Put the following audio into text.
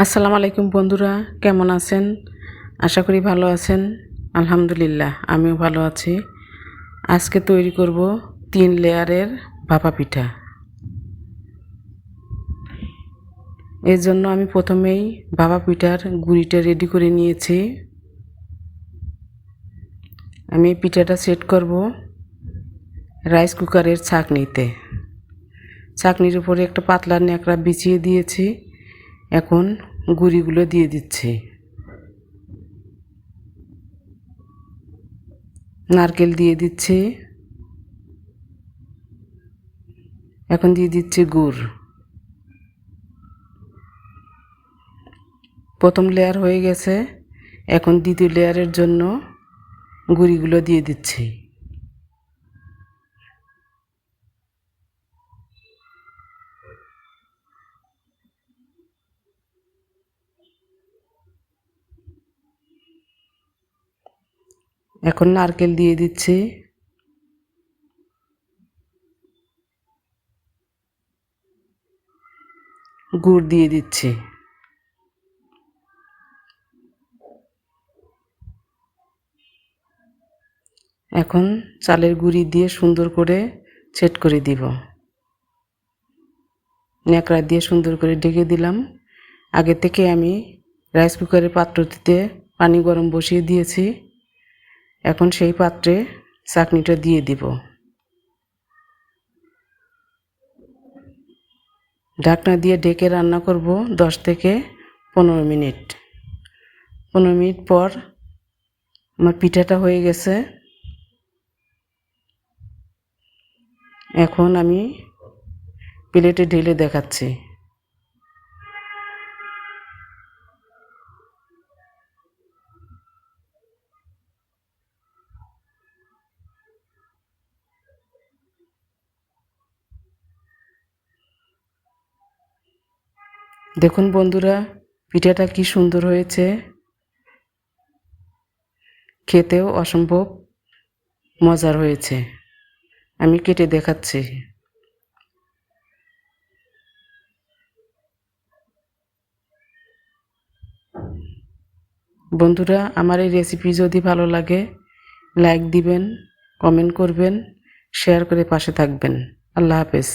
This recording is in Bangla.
আসসালামু আলাইকুম বন্ধুরা, কেমন আছেন? আশা করি ভালো আছেন। আলহামদুলিল্লাহ, আমিও ভালো আছি। আজকে তৈরি করব 3 লেয়ারের ভাপা পিঠা। এর জন্য আমি প্রথমেই ভাপা পিঠার গুঁড়িটা রেডি করে নিয়েছি। আমি এই পিঠাটা সেট করব রাইস কুকারের ছাঁকনিতে। ছাঁকনির উপরে একটা পাতলা ন্যাকড়া বিছিয়ে দিয়েছি। এখন গুঁড়িগুলো দিয়ে দিচ্ছি। নারকেল দিয়ে দিচ্ছি। এখন দিয়ে দিচ্ছি গুড়। প্রথম লেয়ার হয়ে গেছে, এখন দ্বিতীয় লেয়ারের জন্য গুঁড়িগুলো দিয়ে দিচ্ছি। এখন নারকেল দিয়ে দিচ্ছি। গুড় দিয়ে দিচ্ছি। এখন চালের গুঁড়ি দিয়ে সুন্দর করে সেট করে দিব। ন্যাকড়া দিয়ে সুন্দর করে ঢেকে দিলাম। আগে থেকে আমি রাইস কুকারের পাত্রটিতে পানি গরম বসিয়ে দিয়েছি। এখন সেই পাত্রে চাকনিটা দিয়ে দিব। ঢাকনা দিয়ে ঢেকে রান্না করব 10 থেকে 15 মিনিট। 15 মিনিট পর আমার পিঠাটা হয়ে গেছে। এখন আমি প্লেটে ঢেলে দেখাচ্ছি। দেখুন বন্ধুরা, পিঠাটা কি সুন্দর হয়েছে। খেতেও অসম্ভব মজার হয়েছে। আমি কেটে দেখাচ্ছি। বন্ধুরা, আমার এই রেসিপি যদি ভালো লাগে লাইক দিবেন, কমেন্ট করবেন, শেয়ার করে পাশে থাকবেন। আল্লাহ হাফেজ।